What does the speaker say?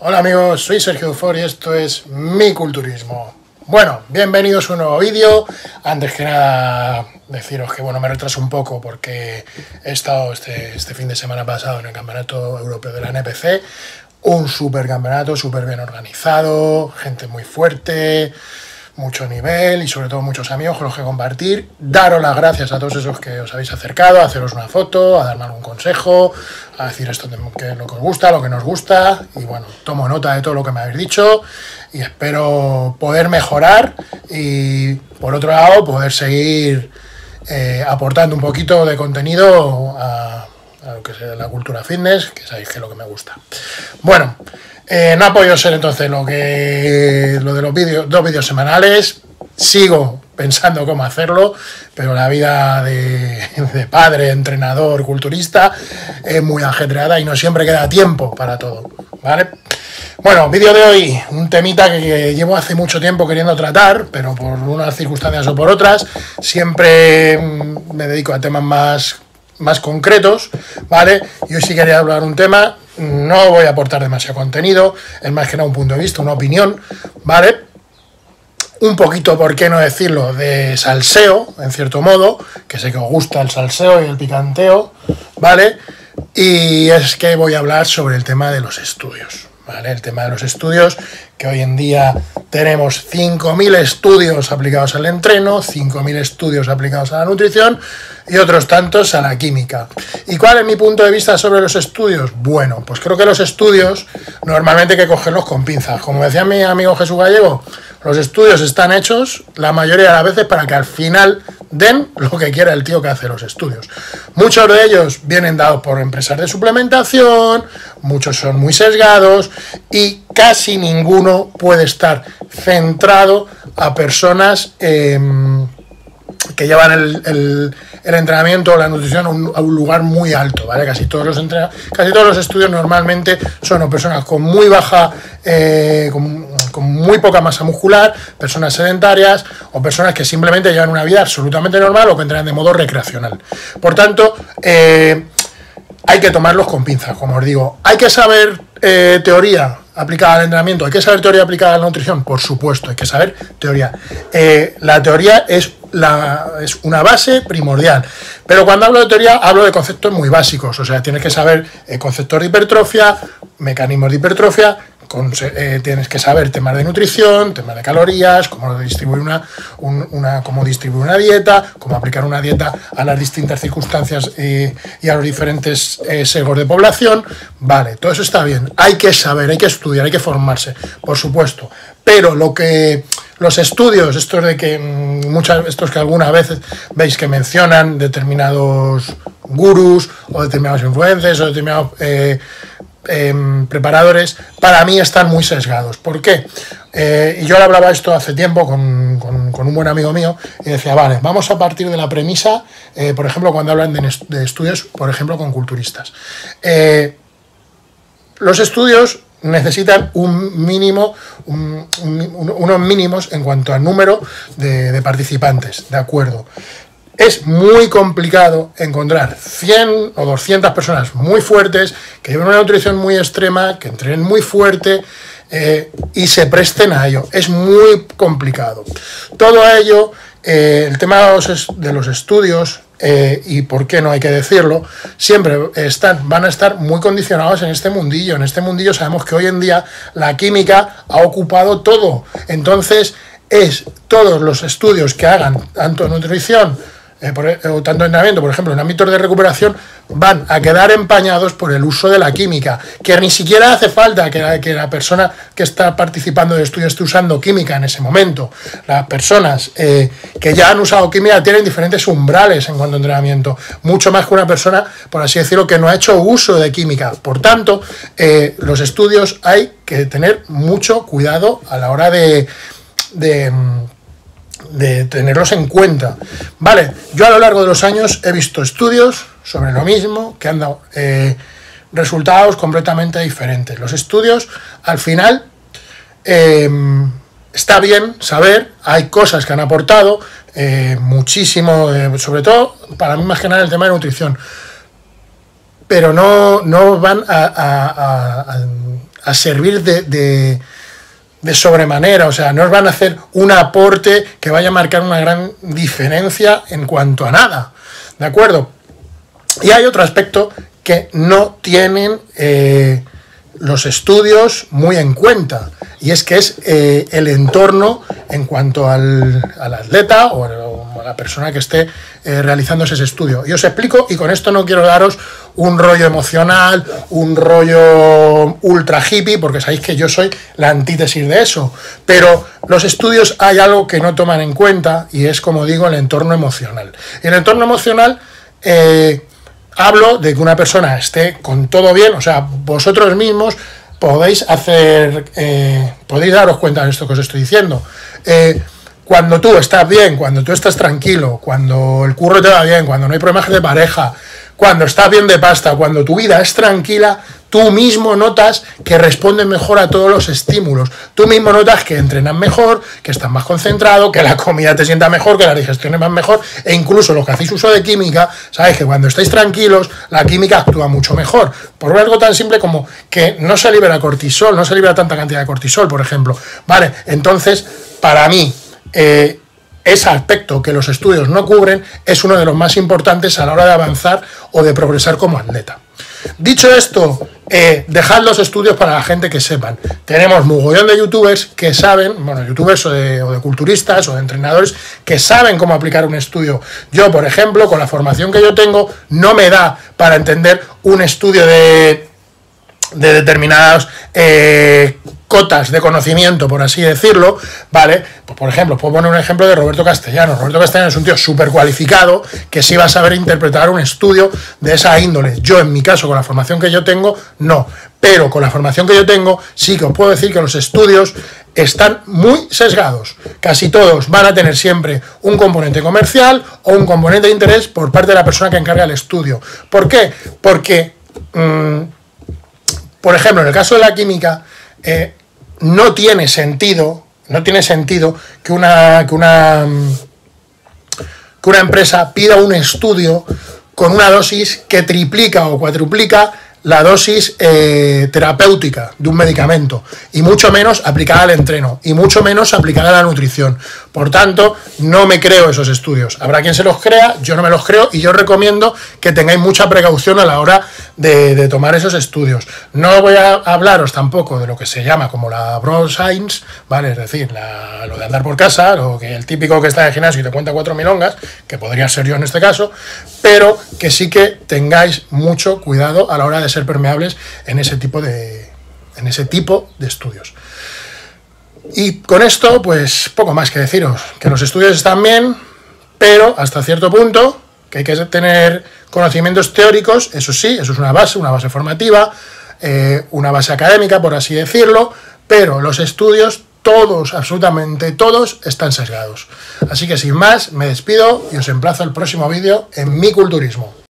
Hola amigos, soy Sergio Dufour y esto es Mi Culturismo. Bueno, bienvenidos a un nuevo vídeo. Antes que nada deciros que me retraso un poco porque he estado este fin de semana pasado en el Campeonato Europeo de la NPC. Un super campeonato, súper bien organizado, gente muy fuerte, mucho nivel y sobre todo muchos amigos con los que compartir. Daros las gracias a todos esos que os habéis acercado, a haceros una foto, a darme algún consejo, a decir esto que es lo que os gusta, lo que nos gusta. Y bueno, tomo nota de todo lo que me habéis dicho y espero poder mejorar y por otro lado poder seguir aportando un poquito de contenido a lo que es la cultura fitness, que sabéis que es lo que me gusta. Bueno, no ha podido ser entonces lo de los vídeos, 2 vídeos semanales. Sigo pensando cómo hacerlo, pero la vida de padre, entrenador, culturista es muy ajetreada y no siempre queda tiempo para todo, ¿vale? Bueno, vídeo de hoy, un temita que llevo hace mucho tiempo queriendo tratar, pero por unas circunstancias o por otras, siempre me dedico a temas más concretos, ¿vale? Y hoy sí quería hablar un tema, no voy a aportar demasiado contenido, es más que nada un punto de vista, una opinión, ¿vale? Un poquito, por qué no decirlo, de salseo, en cierto modo, que sé que os gusta el salseo y el picanteo, ¿vale? Y es que voy a hablar sobre el tema de los estudios, ¿vale? El tema de los estudios, que hoy en día tenemos 5.000 estudios aplicados al entreno, 5.000 estudios aplicados a la nutrición y otros tantos a la química. ¿Y cuál es mi punto de vista sobre los estudios? Bueno, pues creo que los estudios normalmente hay que cogerlos con pinzas. Como decía mi amigo Jesús Gallego, los estudios están hechos la mayoría de las veces para que al final den lo que quiera el tío que hace los estudios. Muchos de ellos vienen dados por empresas de suplementación, muchos son muy sesgados y casi ninguno puede estar centrado a personas que llevan el entrenamiento o la nutrición a un lugar muy alto, ¿vale? Casi todos los estudios normalmente son personas con muy baja, con muy poca masa muscular, personas sedentarias o personas que simplemente llevan una vida absolutamente normal o que entrenan de modo recreacional. Por tanto, hay que tomarlos con pinzas, como os digo. Hay que saber teoría aplicada al entrenamiento, hay que saber teoría aplicada a la nutrición, por supuesto, hay que saber teoría. La teoría es una base primordial, pero cuando hablo de teoría hablo de conceptos muy básicos, o sea, tienes que saber conceptos de hipertrofia, mecanismos de hipertrofia, tienes que saber temas de nutrición, temas de calorías, cómo distribuir cómo distribuir una dieta, cómo aplicar una dieta a las distintas circunstancias y a los diferentes sesgos de población. Vale, todo eso está bien, hay que saber, hay que estudiar, hay que formarse, por supuesto, pero los estudios, estos que algunas veces veis que mencionan determinados gurús o determinados influencers o determinados preparadores, para mí están muy sesgados. ¿Por qué? Y yo le hablaba esto hace tiempo con un buen amigo mío y decía, vale, vamos a partir de la premisa, por ejemplo, cuando hablan de estudios, por ejemplo, con culturistas. Los estudios necesitan unos mínimos en cuanto al número de participantes, ¿de acuerdo? Es muy complicado encontrar 100 o 200 personas muy fuertes, que lleven una nutrición muy extrema, que entrenen muy fuerte y se presten a ello. Es muy complicado. Todo ello, el tema de los estudios, y por qué no hay que decirlo, siempre van a estar muy condicionados en este mundillo. En este mundillo sabemos que hoy en día la química ha ocupado todo. Entonces, todos los estudios que hagan, tanto en nutrición o tanto en entrenamiento, por ejemplo, en ámbitos de recuperación, van a quedar empañados por el uso de la química, que ni siquiera hace falta que la persona que está participando del estudio esté usando química en ese momento. Las personas que ya han usado química tienen diferentes umbrales en cuanto a entrenamiento, mucho más que una persona, por así decirlo, que no ha hecho uso de química. Por tanto, los estudios hay que tener mucho cuidado a la hora de tenerlos en cuenta. Vale, yo a lo largo de los años he visto estudios sobre lo mismo que han dado resultados completamente diferentes. Los estudios, al final, está bien saber, hay cosas que han aportado muchísimo, sobre todo para mí más que nada el tema de nutrición, pero no van a a servir de sobremanera, o sea, no os van a hacer un aporte que vaya a marcar una gran diferencia en cuanto a nada, ¿de acuerdo? Y hay otro aspecto que no tienen los estudios muy en cuenta, y es que es el entorno en cuanto al atleta o a la persona que esté realizando ese estudio. Y os explico, y con esto no quiero daros un rollo emocional, un rollo ultra hippie, porque sabéis que yo soy la antítesis de eso, pero los estudios hay algo que no toman en cuenta, y es, como digo, el entorno emocional. Y el entorno emocional, hablo de que una persona esté con todo bien, o sea, vosotros mismos podéis daros cuenta de esto que os estoy diciendo. Cuando tú estás bien, cuando tú estás tranquilo, cuando el curro te va bien, cuando no hay problemas de pareja, cuando estás bien de pasta, cuando tu vida es tranquila, tú mismo notas que respondes mejor a todos los estímulos. Tú mismo notas que entrenas mejor, que estás más concentrado, que la comida te sienta mejor, que la digestión es más mejor, e incluso los que hacéis uso de química, sabéis que cuando estáis tranquilos, la química actúa mucho mejor. Por algo tan simple como que no se libera cortisol, no se libera tanta cantidad de cortisol, por ejemplo. Vale, entonces, para mí, ese aspecto que los estudios no cubren es uno de los más importantes a la hora de avanzar o de progresar como atleta. Dicho esto, dejad los estudios para la gente que sepan. Tenemos mogollón de youtubers que saben, bueno, youtubers o de culturistas o de entrenadores que saben cómo aplicar un estudio. Yo, por ejemplo, con la formación que yo tengo, no me da para entender un estudio de determinadas cotas de conocimiento, por así decirlo, ¿vale? Pues, por ejemplo, puedo poner un ejemplo de Roberto Castellanos. Roberto Castellanos es un tío súper cualificado que sí va a saber interpretar un estudio de esa índole. Yo, en mi caso, con la formación que yo tengo, no. Pero con la formación que yo tengo, sí que os puedo decir que los estudios están muy sesgados. Casi todos van a tener siempre un componente comercial o un componente de interés por parte de la persona que encarga el estudio. ¿Por qué? Porque, por ejemplo, en el caso de la química, no tiene sentido que una empresa pida un estudio con una dosis que triplica o cuadruplica la dosis terapéutica de un medicamento, y mucho menos aplicada al entreno, y mucho menos aplicada a la nutrición. Por tanto, no me creo esos estudios. Habrá quien se los crea, yo no me los creo, y yo recomiendo que tengáis mucha precaución a la hora de tomar esos estudios. No voy a hablaros tampoco de lo que se llama como la bro science, ¿vale? Es decir, lo de andar por casa, lo que el típico que está en el gimnasio y te cuenta 4 milongas, que podría ser yo en este caso, pero que sí que tengáis mucho cuidado a la hora de ser permeables en ese tipo de estudios. Y con esto, pues poco más que deciros, que los estudios están bien, pero hasta cierto punto, que hay que tener conocimientos teóricos, eso sí, eso es una base formativa, una base académica, por así decirlo, pero los estudios, todos, absolutamente todos, están sesgados. Así que sin más, me despido y os emplazo al próximo vídeo en Mi Culturismo.